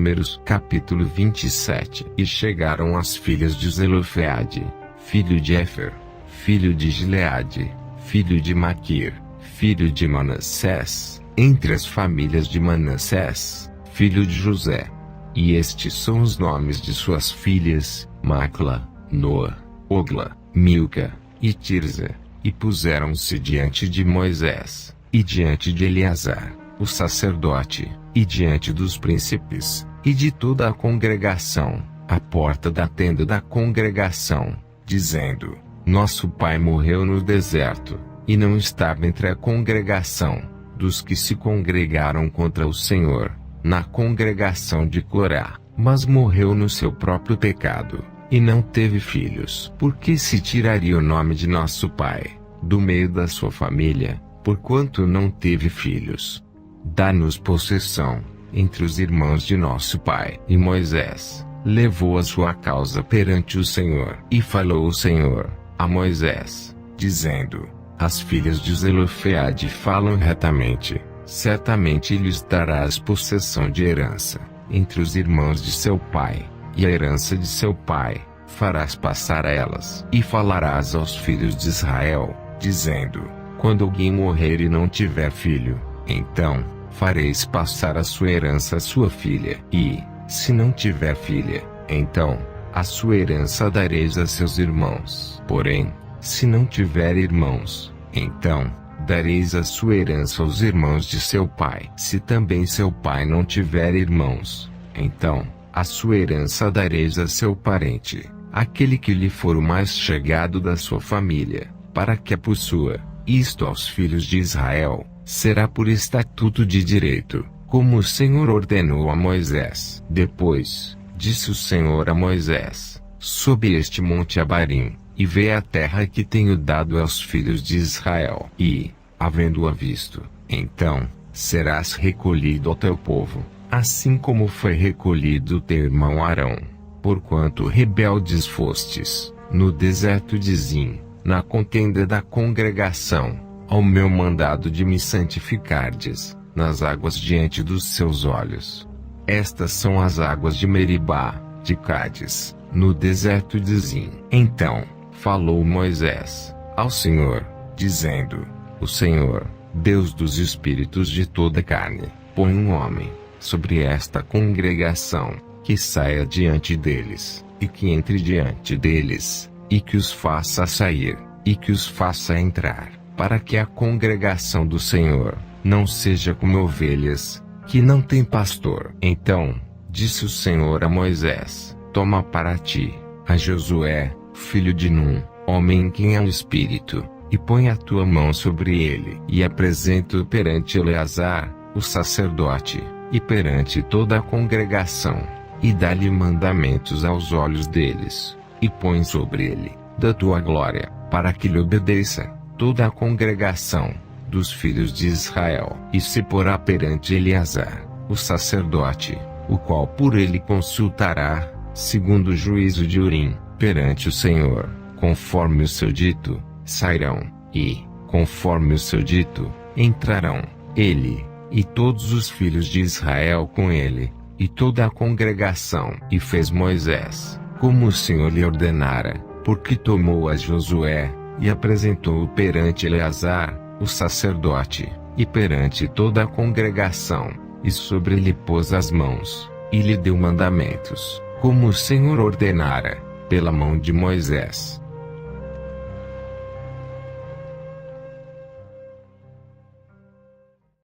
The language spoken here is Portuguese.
Números, capítulo 27. E chegaram as filhas de Zelofeade, filho de Éfer, filho de Gileade, filho de Maquir, filho de Manassés, entre as famílias de Manassés, filho de José. E estes são os nomes de suas filhas: Macla, Noa, Ogla, Milca e Tirza. E puseram-se diante de Moisés, e diante de Eleazar, o sacerdote, e diante dos príncipes, e de toda a congregação, à porta da tenda da congregação, dizendo: Nosso pai morreu no deserto, e não estava entre a congregação dos que se congregaram contra o Senhor, na congregação de Corá, mas morreu no seu próprio pecado, e não teve filhos. Por que se tiraria o nome de nosso pai do meio da sua família, porquanto não teve filhos? Dá-nos possessão entre os irmãos de nosso pai. E Moisés levou a sua causa perante o Senhor. E falou o Senhor a Moisés, dizendo: As filhas de Zelofeade falam retamente, certamente lhes darás possessão de herança entre os irmãos de seu pai, e a herança de seu pai farás passar a elas. E falarás aos filhos de Israel, dizendo: Quando alguém morrer e não tiver filho, então fareis passar a sua herança à sua filha. E, se não tiver filha, então a sua herança dareis a seus irmãos. Porém, se não tiver irmãos, então dareis a sua herança aos irmãos de seu pai. Se também seu pai não tiver irmãos, então a sua herança dareis a seu parente, aquele que lhe for o mais chegado da sua família, para que a possua. Isto aos filhos de Israel será por estatuto de direito, como o Senhor ordenou a Moisés. Depois, disse o Senhor a Moisés: Sobe este monte Abarim, e vê a terra que tenho dado aos filhos de Israel. E, havendo-a visto, então serás recolhido ao teu povo, assim como foi recolhido o teu irmão Arão. Porquanto rebeldes fostes no deserto de Zim, na contenda da congregação, ao meu mandado de me santificardes nas águas diante dos seus olhos. Estas são as águas de Meribá, de Cádiz, no deserto de Zim. Então falou Moisés ao Senhor, dizendo: O Senhor, Deus dos espíritos de toda carne, põe um homem sobre esta congregação, que saia diante deles, e que entre diante deles, e que os faça sair, e que os faça entrar, para que a congregação do Senhor não seja como ovelhas que não têm pastor. Então disse o Senhor a Moisés: Toma para ti a Josué, filho de Num, homem em quem há o Espírito, e põe a tua mão sobre ele, e apresenta-o perante Eleazar, o sacerdote, e perante toda a congregação, e dá-lhe mandamentos aos olhos deles, e põe sobre ele da tua glória, para que lhe obedeça toda a congregação dos filhos de Israel. E se porá perante Eleazar, o sacerdote, o qual por ele consultará, segundo o juízo de Urim, perante o Senhor, conforme o seu dito, sairão, e, conforme o seu dito, entrarão, ele, e todos os filhos de Israel com ele, e toda a congregação. E fez Moisés como o Senhor lhe ordenara, porque tomou a Josué, e apresentou-o perante Eleazar, o sacerdote, e perante toda a congregação, e sobre ele pôs as mãos, e lhe deu mandamentos, como o Senhor ordenara, pela mão de Moisés.